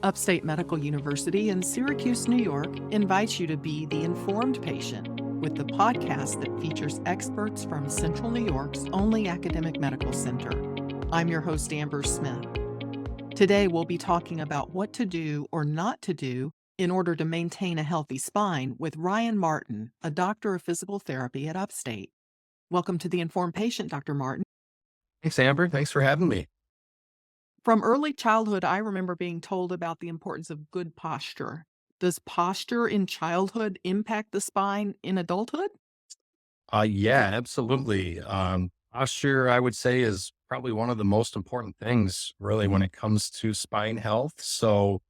Upstate Medical University in Syracuse, New York, invites you to be the informed patient with the podcast that features experts from Central New York's only academic medical center. I'm your host, Amber Smith. Today, we'll be talking about what to do or not to do in order to maintain a healthy spine with Ryan Martin, a doctor of physical therapy at Upstate. Welcome to the Informed Patient, Dr. Martin. Thanks, Amber. Thanks for having me. From early childhood, I remember being told about the importance of good posture. Does posture in childhood impact the spine in adulthood? Yeah, absolutely. Posture, I would say, is probably one of the most important things, really, when it comes to spine health. So,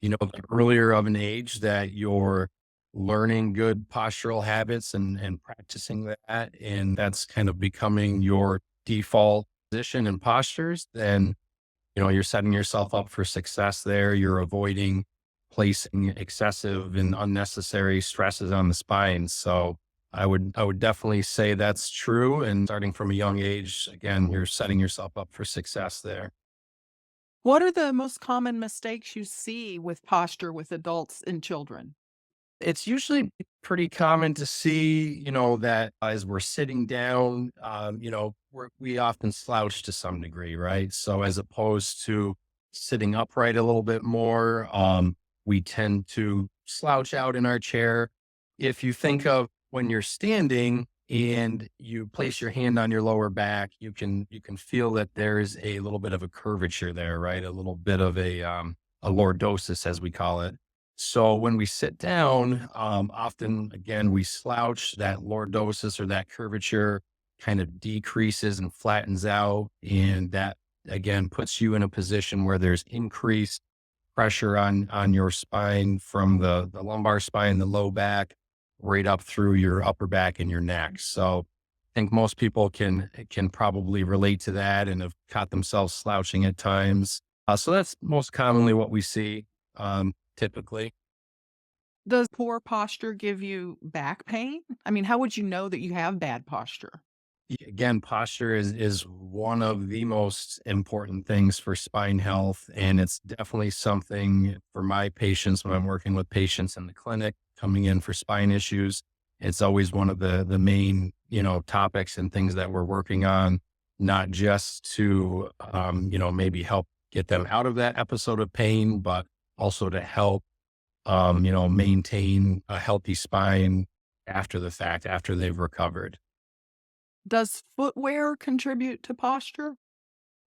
the earlier of an age that you're learning good postural habits and practicing that, and that's kind of becoming your default position and postures, then you're setting yourself up for success there. You're avoiding placing excessive and unnecessary stresses on the spine. So I would definitely say that's true. And starting from a young age, again, you're setting yourself up for success there. What are the most common mistakes you see with posture with adults and children? It's usually pretty common to see, that as we're sitting down, we often slouch to some degree, right? So as opposed to sitting upright a little bit more, we tend to slouch out in our chair. If you think of when you're standing and you place your hand on your lower back, you can feel that there's a little bit of a curvature there, right? A little bit of a lordosis, as we call it. So when we sit down, often again, we slouch. That lordosis or that curvature kind of decreases and flattens out. And that again puts you in a position where there's increased pressure on your spine from the lumbar spine, the low back, right up through your upper back and your neck. So I think most people can probably relate to that and have caught themselves slouching at times. So that's most commonly what we see, typically. Does poor posture give you back pain? I mean, how would you know that you have bad posture? Again, posture is one of the most important things for spine health, and it's definitely something for my patients when I'm working with patients in the clinic coming in for spine issues. It's always one of the main topics and things that we're working on, not just to maybe help get them out of that episode of pain, but also to help maintain a healthy spine after the fact, after they've recovered. Does footwear contribute to posture?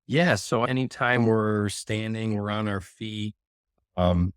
Yeah. So anytime we're standing, we're on our feet,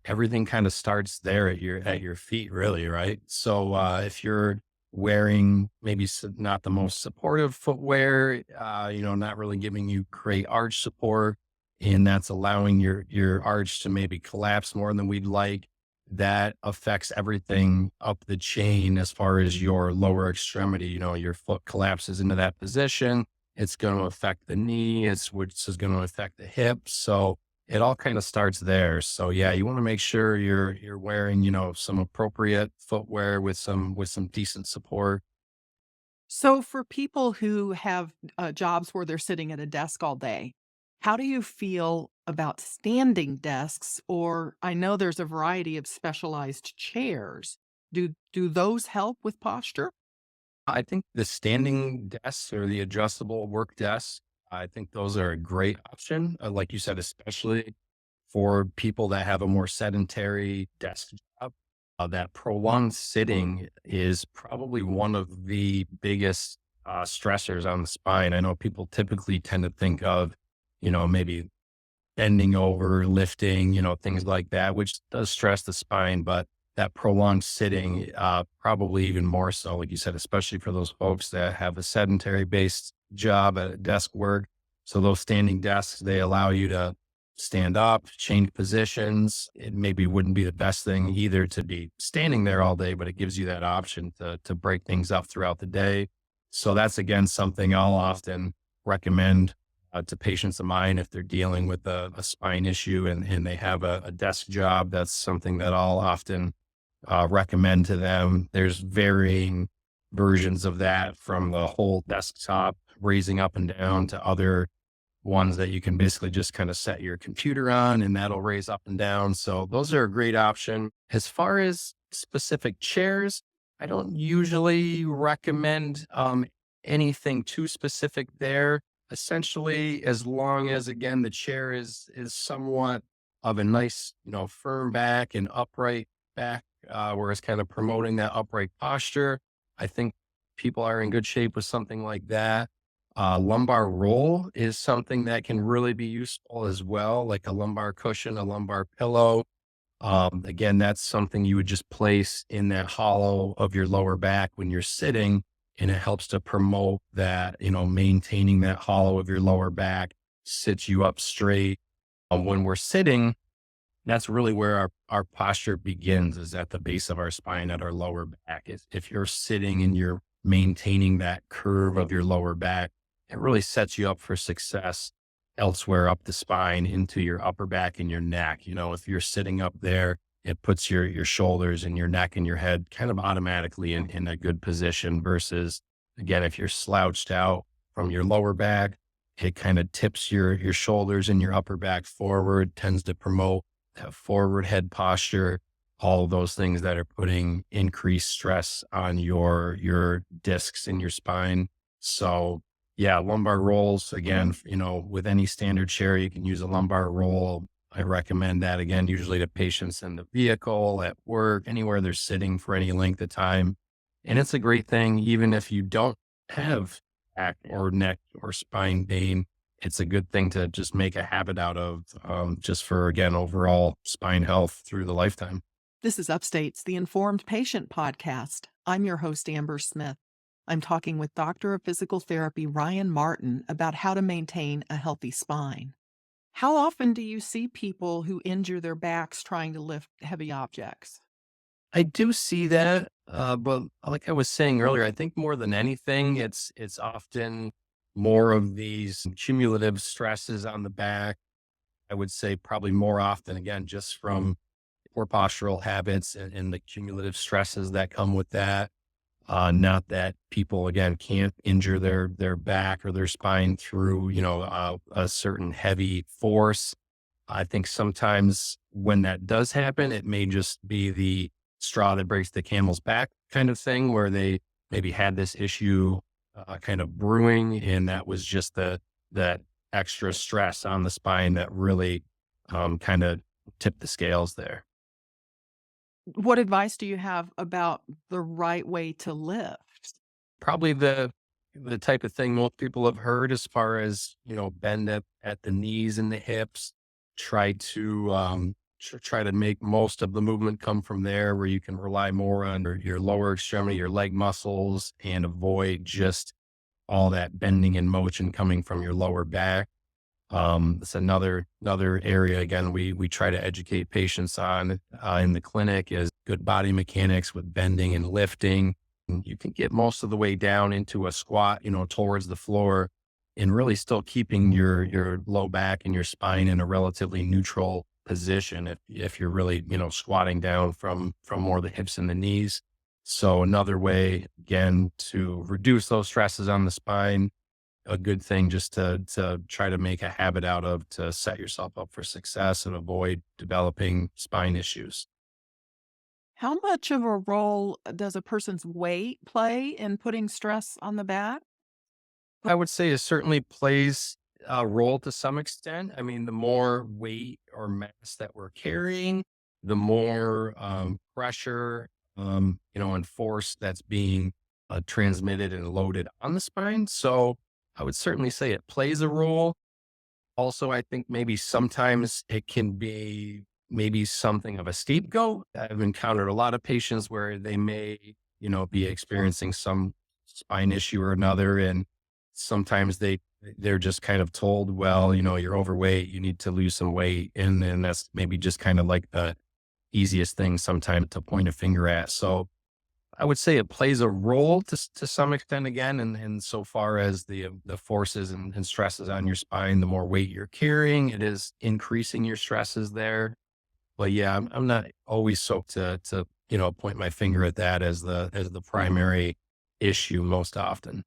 everything kind of starts there at your feet, really, right? So if you're wearing maybe not the most supportive footwear, not really giving you great arch support, and that's allowing your arch to maybe collapse more than we'd like, that affects everything up the chain as far as your lower extremity. Your foot collapses into that position. It's going to affect the knee, which is going to affect the hip. So it all kind of starts there. So yeah, you want to make sure you're wearing, some appropriate footwear with some decent support. So, for people who have jobs where they're sitting at a desk all day, how do you feel about standing desks? Or I know there's a variety of specialized chairs. Do those help with posture? I think the standing desks or the adjustable work desks, I think those are a great option. Like you said, especially for people that have a more sedentary desk job. That prolonged sitting is probably one of the biggest stressors on the spine. I know people typically tend to think of, maybe bending over, lifting, things like that, which does stress the spine, but that prolonged sitting, probably even more so, like you said, especially for those folks that have a sedentary based job at desk work. So those standing desks, they allow you to stand up, change positions. It maybe wouldn't be the best thing either to be standing there all day, but it gives you that option to break things up throughout the day. So that's again something I'll often recommend to patients of mine if they're dealing with a spine issue and they have a desk job. That's something that I'll often recommend to them. There's varying versions of that, from the whole desktop raising up and down to other ones that you can basically just kind of set your computer on and that'll raise up and down. So those are a great option. As far as specific chairs, I don't usually recommend anything too specific there. Essentially, as long as again the chair is somewhat of a nice, firm back and upright back, where it's kind of promoting that upright posture. I think people are in good shape with something like that. Lumbar roll is something that can really be useful as well, like a lumbar cushion, a lumbar pillow. Again, that's something you would just place in that hollow of your lower back when you're sitting, and it helps to promote that, maintaining that hollow of your lower back, sits you up straight. When we're sitting, that's really where our posture begins, is at the base of our spine at our lower back. If you're sitting and you're maintaining that curve of your lower back, it really sets you up for success elsewhere up the spine into your upper back and your neck. If you're sitting up there, it puts your shoulders and your neck and your head kind of automatically in a good position versus, again, if you're slouched out from your lower back, it kind of tips your shoulders and your upper back forward, tends to promote that forward head posture, all of those things that are putting increased stress on your discs in your spine. So yeah, lumbar rolls, again, with any standard chair, you can use a lumbar roll. I recommend that, again, usually to patients in the vehicle, at work, anywhere they're sitting for any length of time. And it's a great thing, even if you don't have back or neck or spine pain, it's a good thing to just make a habit out of, just for, again, overall spine health through the lifetime. This is Upstate's The Informed Patient Podcast. I'm your host, Amber Smith. I'm talking with Doctor of Physical Therapy Ryan Martin about how to maintain a healthy spine. How often do you see people who injure their backs trying to lift heavy objects? I do see that, but like I was saying earlier, I think more than anything, it's often more of these cumulative stresses on the back. I would say probably more often, again, just from poor postural habits and the cumulative stresses that come with that. Not that people, again, can't injure their back or their spine through, a certain heavy force. I think sometimes when that does happen, it may just be the straw that breaks the camel's back kind of thing, where they maybe had this issue kind of brewing, and that was just that extra stress on the spine that really kind of tipped the scales there. What advice do you have about the right way to lift? Probably the type of thing most people have heard, as far as, bend at the knees and the hips. Try to try to make most of the movement come from there, where you can rely more on your lower extremity, your leg muscles, and avoid just all that bending and motion coming from your lower back. It's another area, again, we try to educate patients on in the clinic, is good body mechanics with bending and lifting. And you can get most of the way down into a squat, towards the floor, and really still keeping your low back and your spine in a relatively neutral position if you're really, squatting down from more the hips and the knees. So another way, again, to reduce those stresses on the spine, a good thing just to try to make a habit out of, to set yourself up for success and avoid developing spine issues. How much of a role does a person's weight play in putting stress on the back? I would say it certainly plays a role to some extent. I mean, the more weight or mass that we're carrying, the more pressure, and force that's being transmitted and loaded on the spine. So I would certainly say it plays a role. Also, I think maybe sometimes it can be maybe something of a scapegoat. I've encountered a lot of patients where they may, be experiencing some spine issue or another, and sometimes they're just kind of told, well, you're overweight, you need to lose some weight, and then that's maybe just kind of like the easiest thing sometimes to point a finger at. So I would say it plays a role to some extent, again, and so far as the forces and stresses on your spine, the more weight you're carrying, it is increasing your stresses there. But yeah, I'm not always so to point my finger at that as the primary issue most often.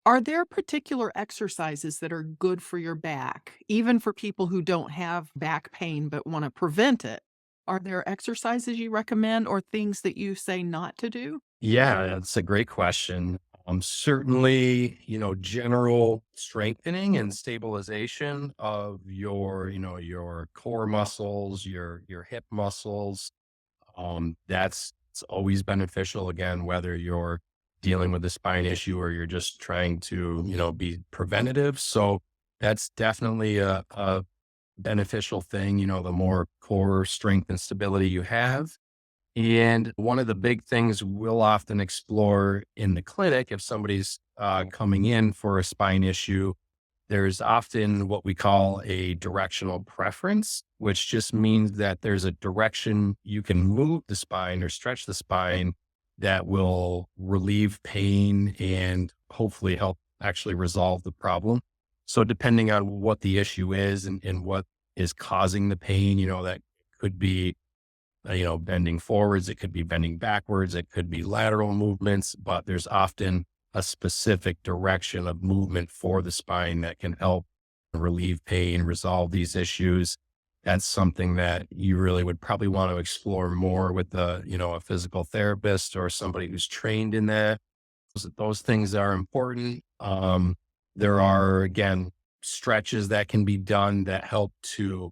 Are there particular exercises that are good for your back, even for people who don't have back pain but want to prevent it? Are there exercises you recommend or things that you say not to do? Yeah, that's a great question. Certainly, general strengthening and stabilization of your core muscles, your hip muscles. That's it's always beneficial. Again, whether you're dealing with a spine issue or you're just trying to, be preventative. So that's definitely a beneficial thing. The more core strength and stability you have. And one of the big things we'll often explore in the clinic, if somebody's coming in for a spine issue, there's often what we call a directional preference, which just means that there's a direction you can move the spine or stretch the spine that will relieve pain and hopefully help actually resolve the problem. So depending on what the issue is and what is causing the pain, that could be bending forwards, it could be bending backwards, it could be lateral movements, but there's often a specific direction of movement for the spine that can help relieve pain, resolve these issues. That's something that you really would probably want to explore more with a physical therapist or somebody who's trained in that. Those things are important. There are, again, stretches that can be done that help to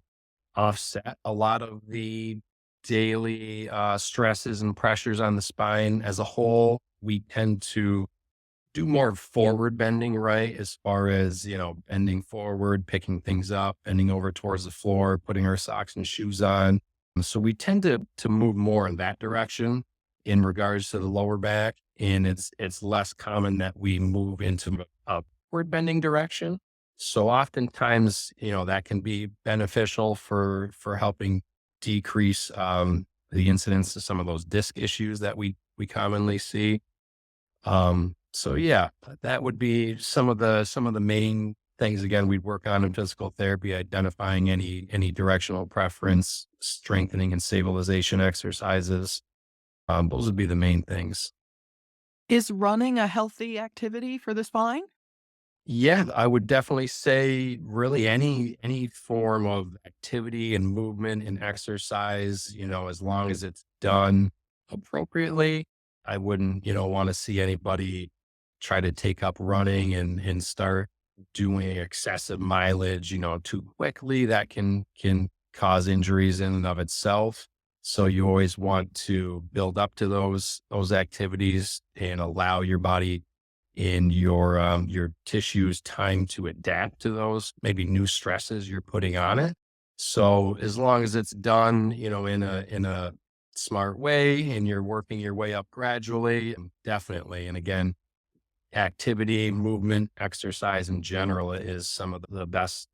offset a lot of the daily stresses and pressures on the spine as a whole. We tend to do more forward bending, right? As far as, bending forward, picking things up, bending over towards the floor, putting our socks and shoes on. So we tend to move more in that direction in regards to the lower back. And it's less common that we move into a upward bending direction. So oftentimes, that can be beneficial for helping decrease the incidence of some of those disc issues that we commonly see. So yeah, that would be some of the main things. Again, we'd work on in physical therapy, identifying any directional preference, strengthening and stabilization exercises. Those would be the main things. Is running a healthy activity for the spine? Yeah, I would definitely say really any form of activity and movement and exercise, as long as it's done appropriately. I wouldn't, want to see anybody try to take up running and start doing excessive mileage, too quickly. That can cause injuries in and of itself. So you always want to build up to those activities and allow your body in your tissues time to adapt to those maybe new stresses you're putting on it. So as long as it's done, in a smart way and you're working your way up gradually, definitely. And again, activity, movement, exercise in general is some of the best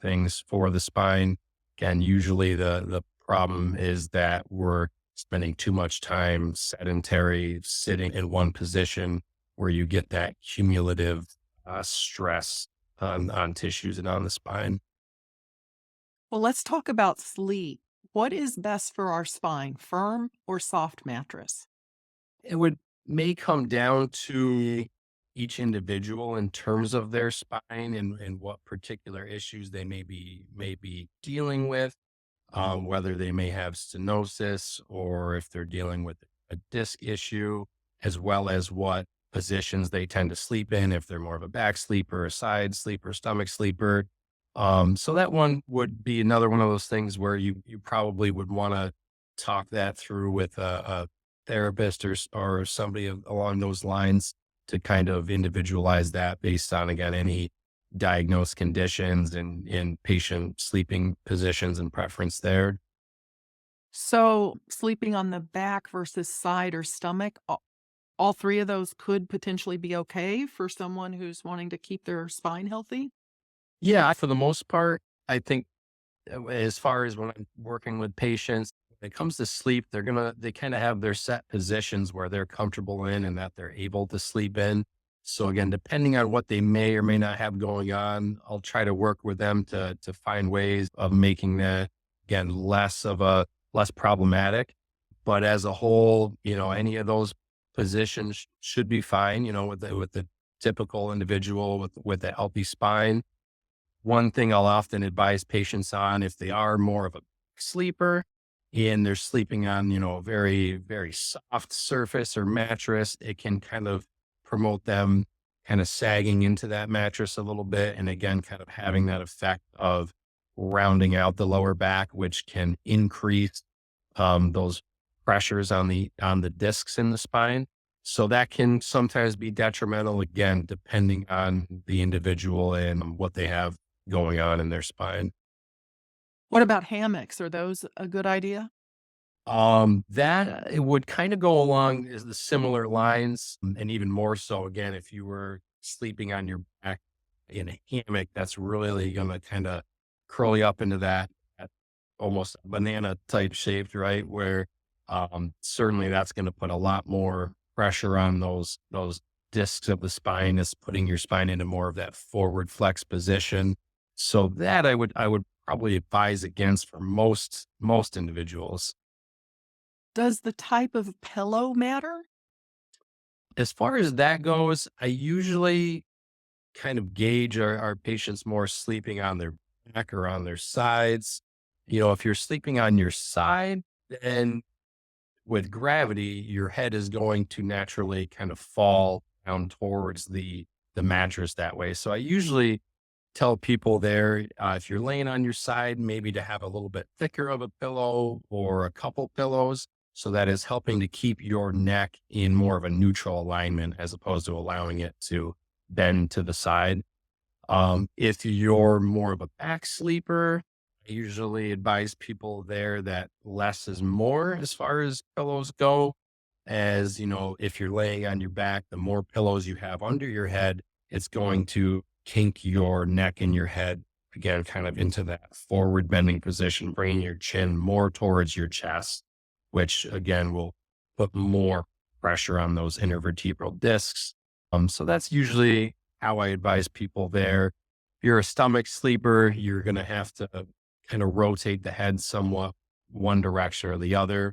things for the spine. Again, usually the problem is that we're spending too much time sedentary, sitting in one position where you get that cumulative stress on tissues and on the spine. Well, let's talk about sleep. What is best for our spine, firm or soft mattress? It would may come down to each individual in terms of their spine and what particular issues they may be dealing with, whether they may have stenosis or if they're dealing with a disc issue, as well as what positions they tend to sleep in, if they're more of a back sleeper, a side sleeper, stomach sleeper. So that one would be another one of those things where you probably would want to talk that through with a therapist or somebody along those lines to kind of individualize that based on, again, any diagnosed conditions and patient sleeping positions and preference there. So, sleeping on the back versus side or stomach, all three of those could potentially be okay for someone who's wanting to keep their spine healthy? Yeah, for the most part, I think as far as when I'm working with patients, when it comes to sleep, they kind of have their set positions where they're comfortable in and that they're able to sleep in. So again, depending on what they may or may not have going on, I'll try to work with them to find ways of making that, again, less problematic. But as a whole, any of those positions should be fine, with the typical individual with a healthy spine. One thing I'll often advise patients on, if they are more of a sleeper and they're sleeping on, a very, very soft surface or mattress, it can kind of promote them kind of sagging into that mattress a little bit. And again, kind of having that effect of rounding out the lower back, which can increase those pressures on the discs in the spine. So that can sometimes be detrimental, again, depending on the individual and what they have going on in their spine. What about hammocks? Are those a good idea? That it would kind of go along as the similar lines, and even more so, again, if you were sleeping on your back in a hammock, that's really going to kind of curl you up into that almost banana type shaped, right? Where certainly that's going to put a lot more pressure on those discs of the spine, is putting your spine into more of that forward flex position. So that I would probably advise against for most individuals. Does the type of pillow matter? As far as that goes, I usually kind of gauge our patients more sleeping on their back or on their sides. If you're sleeping on your side, then with gravity, your head is going to naturally kind of fall down towards the mattress that way. So I usually tell people there, if you're laying on your side, maybe to have a little bit thicker of a pillow or a couple pillows. So that is helping to keep your neck in more of a neutral alignment as opposed to allowing it to bend to the side. If you're more of a back sleeper, I usually advise people there that less is more as far as pillows go. As if you're laying on your back, the more pillows you have under your head, it's going to kink your neck and your head again, kind of into that forward bending position, bringing your chin more towards your chest, which again will put more pressure on those intervertebral discs. So that's usually how I advise people there. If you're a stomach sleeper, you're going to have to kind of rotate the head somewhat one direction or the other.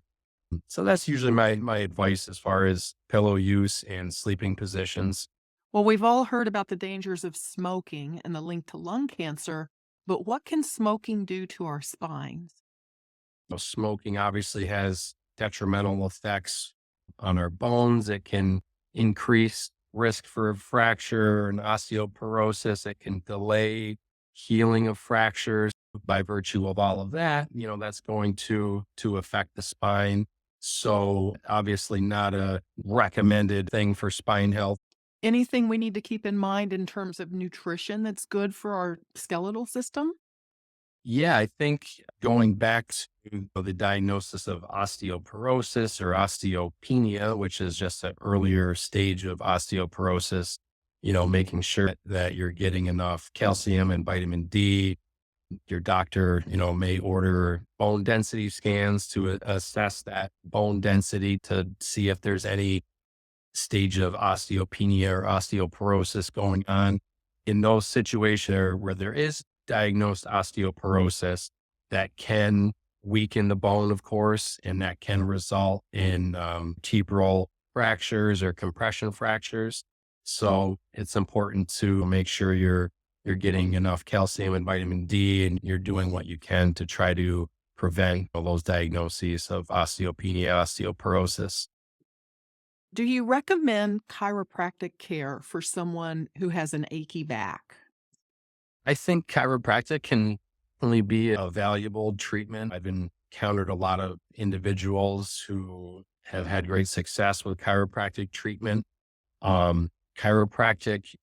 So that's usually my advice as far as pillow use and sleeping positions. Well, we've all heard about the dangers of smoking and the link to lung cancer, but what can smoking do to our spines? Smoking obviously has detrimental effects on our bones. It can increase risk for fracture and osteoporosis. It can delay healing of fractures. By virtue of all of that, that's going to affect the spine. So obviously not a recommended thing for spine health. Anything we need to keep in mind in terms of nutrition that's good for our skeletal system? Yeah, I think going back to the diagnosis of osteoporosis or osteopenia, which is just an earlier stage of osteoporosis, making sure that you're getting enough calcium and vitamin D. Your doctor, may order bone density scans to assess that bone density to see if there's any stage of osteopenia or osteoporosis going on. In those situations where there is diagnosed osteoporosis, that can weaken the bone, of course, and that can result in vertebral fractures or compression fractures. So it's important to make sure you're getting enough calcium and vitamin D, and you're doing what you can to try to prevent those diagnoses of osteopenia, osteoporosis. Do you recommend chiropractic care for someone who has an achy back? I think chiropractic can only be a valuable treatment. I've encountered a lot of individuals who have had great success with chiropractic treatment. Chiropractic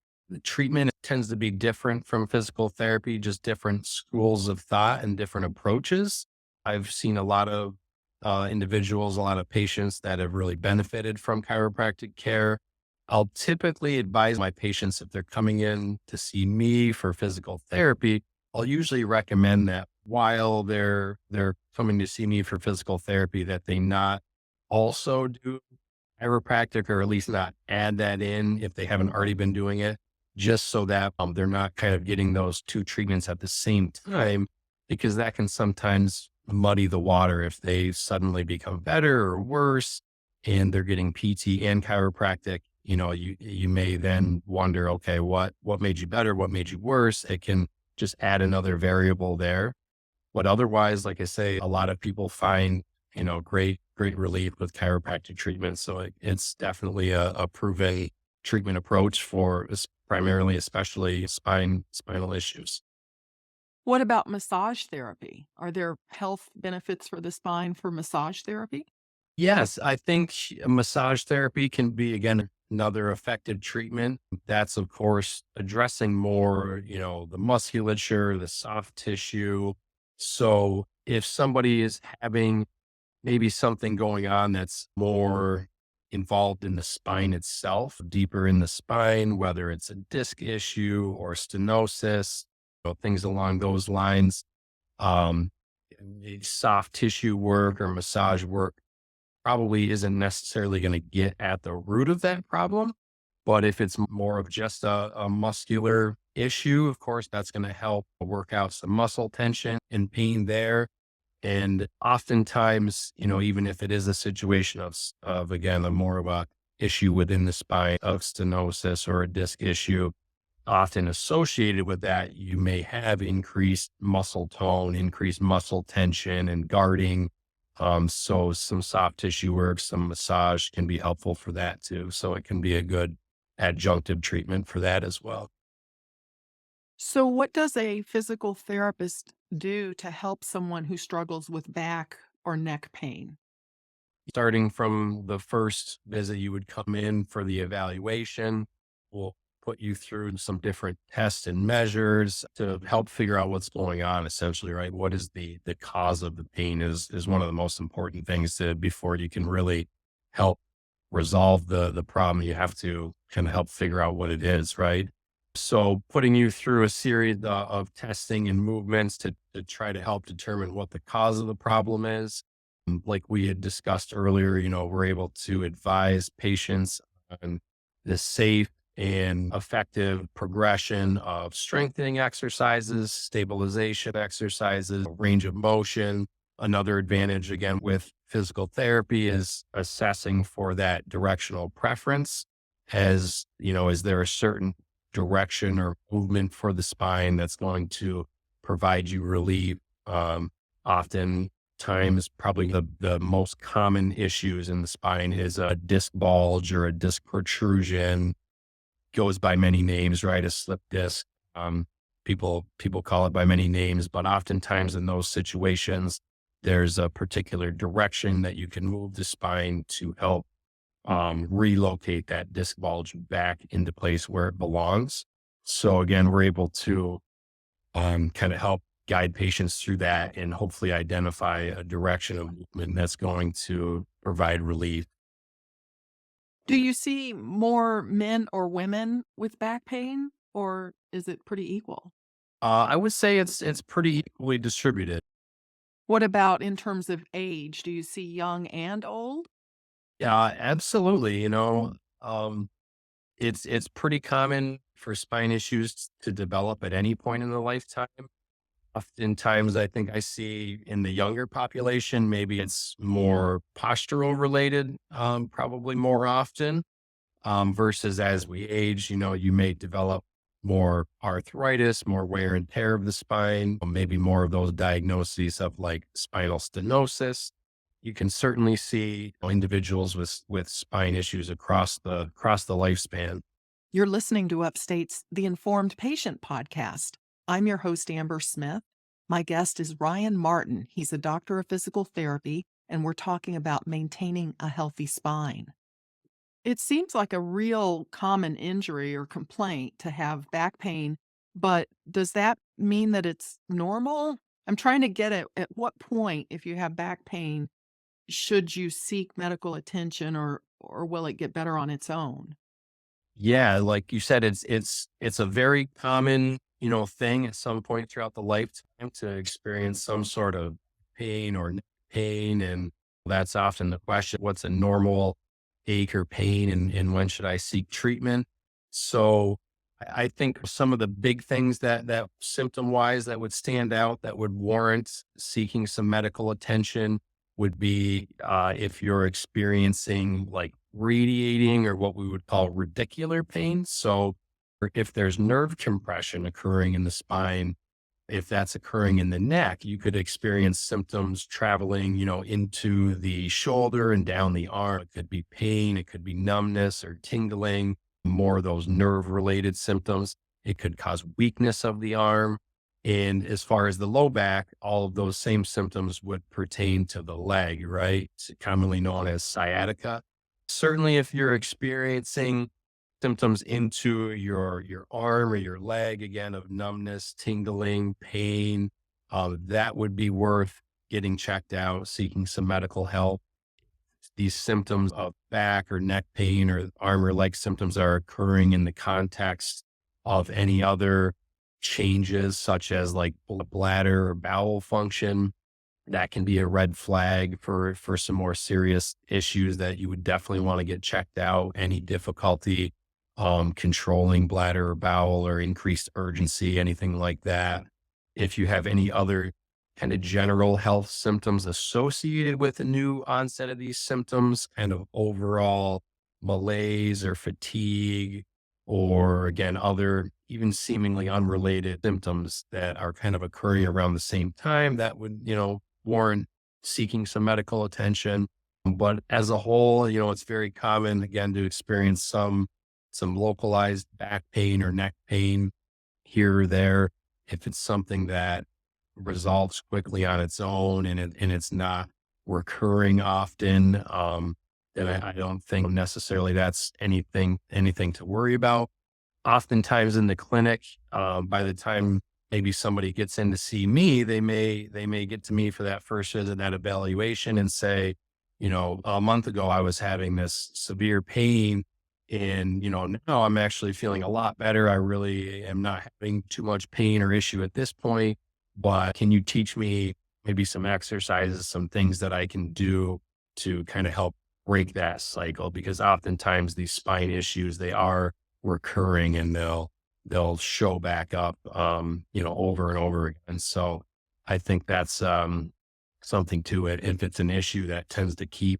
treatment tends to be different from physical therapy, just different schools of thought and different approaches. I've seen a lot of individuals, a lot of patients that have really benefited from chiropractic care. I'll typically advise my patients, if they're coming in to see me for physical therapy, I'll usually recommend that while they're coming to see me for physical therapy, that they not also do chiropractic, or at least not add that in if they haven't already been doing it, just so that they're not kind of getting those two treatments at the same time, because that can sometimes muddy the water if they suddenly become better or worse and they're getting PT and chiropractic. you may then wonder, okay, what made you better? What made you worse? It can just add another variable there. But otherwise, like I say, a lot of people find, great relief with chiropractic treatment. So it's definitely a proven treatment approach for primarily, especially spinal issues. What about massage therapy? Are there health benefits for the spine for massage therapy? Yes, I think massage therapy can be, again, another effective treatment. That's, of course, addressing more, the musculature, the soft tissue. So if somebody is having maybe something going on that's more involved in the spine itself, deeper in the spine, whether it's a disc issue or stenosis, things along those lines, um, soft tissue work or massage work probably isn't necessarily going to get at the root of that problem. But if it's more of just a muscular issue, of course, that's going to help work out some muscle tension and pain there. And oftentimes, even if it is a situation of again, a more of a issue within the spine of stenosis or a disc issue, often associated with that, you may have increased muscle tone, increased muscle tension and guarding. So some soft tissue work, some massage can be helpful for that too. So it can be a good adjunctive treatment for that as well. So, what does a physical therapist do to help someone who struggles with back or neck pain? Starting from the first visit, you would come in for the evaluation. We'll put you through some different tests and measures to help figure out what's going on essentially, right? What is the cause of the pain is one of the most important things before you can really help resolve the problem. You have to kind of help figure out what it is, right? So putting you through a series of testing and movements to try to help determine what the cause of the problem is. Like we had discussed earlier, we're able to advise patients on the safe and effective progression of strengthening exercises, stabilization exercises, range of motion. Another advantage, again, with physical therapy is assessing for that directional preference. Is there a certain direction or movement for the spine that's going to provide you relief? Often times, probably the most common issues in the spine is a disc bulge or a disc protrusion. Goes by many names, right? A slip disc. People call it by many names, but oftentimes in those situations, there's a particular direction that you can move the spine to help relocate that disc bulge back into place where it belongs. So again, we're able to kind of help guide patients through that and hopefully identify a direction of movement that's going to provide relief. Do you see more men or women with back pain, or is it pretty equal? I would say it's pretty equally distributed. What about in terms of age? Do you see young and old? Yeah, absolutely. It's pretty common for spine issues to develop at any point in the lifetime. Oftentimes, I think I see in the younger population, maybe it's more postural related, probably more often, versus as we age, you may develop more arthritis, more wear and tear of the spine, maybe more of those diagnoses of like spinal stenosis. You can certainly see individuals with spine issues across the lifespan. You're listening to Upstate's The Informed Patient podcast. I'm your host, Amber Smith. My guest is Ryan Martin. He's a doctor of physical therapy, and we're talking about maintaining a healthy spine. It seems like a real common injury or complaint to have back pain, but does that mean that it's normal? I'm trying to get at what point, if you have back pain, should you seek medical attention or will it get better on its own? Yeah, like you said, it's a very common, thing at some point throughout the lifetime to experience some sort of pain or neck pain. And that's often the question, what's a normal ache or pain and when should I seek treatment? So I think some of the big things that symptom wise that would stand out that would warrant seeking some medical attention. would be if you're experiencing like radiating or what we would call radicular pain. So if there's nerve compression occurring in the spine, if that's occurring in the neck, you could experience symptoms traveling, into the shoulder and down the arm. It could be pain, it could be numbness or tingling, more of those nerve related symptoms. It could cause weakness of the arm. And as far as the low back, all of those same symptoms would pertain to the leg, right? It's commonly known as sciatica. Certainly, if you're experiencing symptoms into your arm or your leg, again, of numbness, tingling, pain, that would be worth getting checked out, seeking some medical help. These symptoms of back or neck pain or arm or leg symptoms are occurring in the context of any other changes, such as like bladder or bowel function. That can be a red flag for some more serious issues that you would definitely want to get checked out. Any difficulty controlling bladder or bowel or increased urgency, anything like that. If you have any other kind of general health symptoms associated with the new onset of these symptoms, kind of overall malaise or fatigue, or again, other even seemingly unrelated symptoms that are kind of occurring around the same time, that would, warrant seeking some medical attention. But as a whole, it's very common, again, to experience some localized back pain or neck pain here or there. If it's something that resolves quickly on its own and it's not recurring often, then I don't think necessarily that's anything to worry about. Oftentimes in the clinic, by the time maybe somebody gets in to see me, they may get to me for that first visit, that evaluation, and say, a month ago I was having this severe pain, and now I'm actually feeling a lot better. I really am not having too much pain or issue at this point, but can you teach me maybe some exercises, some things that I can do to kind of help break that cycle? Because oftentimes these spine issues, they are recurring and they'll show back up, over and over again. So I think that's something to it. If it's an issue that tends to keep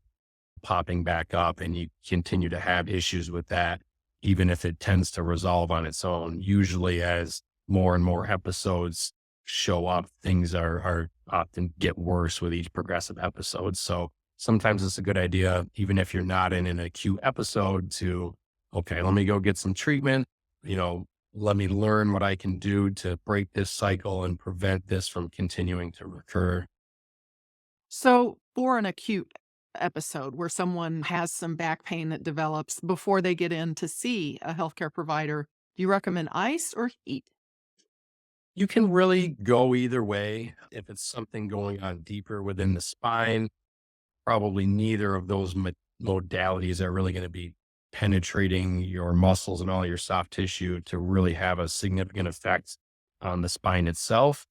popping back up and you continue to have issues with that, even if it tends to resolve on its own, usually as more and more episodes show up, things are often get worse with each progressive episode. So sometimes it's a good idea, even if you're not in an acute episode, to, okay, let me go get some treatment, let me learn what I can do to break this cycle and prevent this from continuing to recur. So, for an acute episode where someone has some back pain that develops before they get in to see a healthcare provider, do you recommend ice or heat? You can really go either way. If it's something going on deeper within the spine, probably neither of those modalities are really going to be penetrating your muscles and all your soft tissue to really have a significant effect on the spine itself.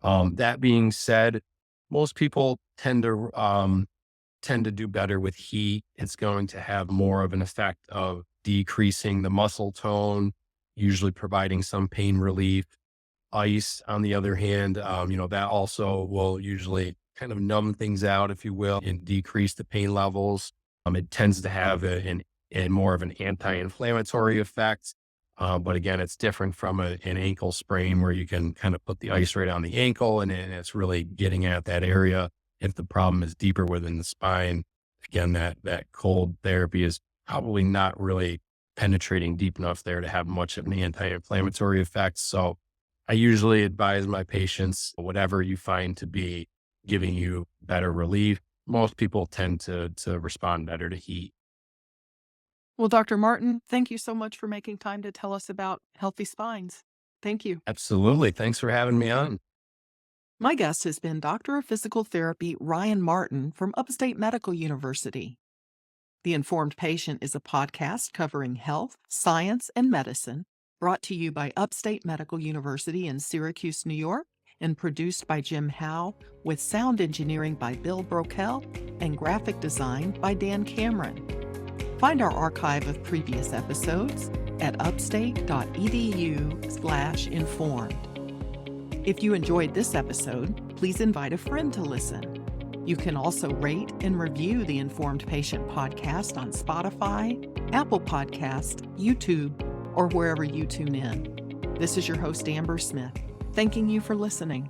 That being said, most people tend to do better with heat. It's going to have more of an effect of decreasing the muscle tone, usually providing some pain relief. Ice, on the other hand, that also will usually kind of numb things out, if you will, and decrease the pain levels. It tends to have a more of an anti-inflammatory effect. But again, it's different from an ankle sprain where you can kind of put the ice right on the ankle and it's really getting at that area. If the problem is deeper within the spine, again, that cold therapy is probably not really penetrating deep enough there to have much of an anti-inflammatory effect. So I usually advise my patients, whatever you find to be giving you better relief. Most people tend to respond better to heat. Well, Dr. Martin, thank you so much for making time to tell us about healthy spines. Thank you. Absolutely. Thanks for having me on. My guest has been Doctor of Physical Therapy Ryan Martin from Upstate Medical University. The Informed Patient is a podcast covering health, science, and medicine, brought to you by Upstate Medical University in Syracuse, New York, and produced by Jim Howe, with sound engineering by Bill Brokel and graphic design by Dan Cameron. Find our archive of previous episodes at upstate.edu/informed. If you enjoyed this episode, please invite a friend to listen. You can also rate and review the Informed Patient podcast on Spotify, Apple Podcast, YouTube, or wherever you tune in. This is your host, Amber Smith, thanking you for listening.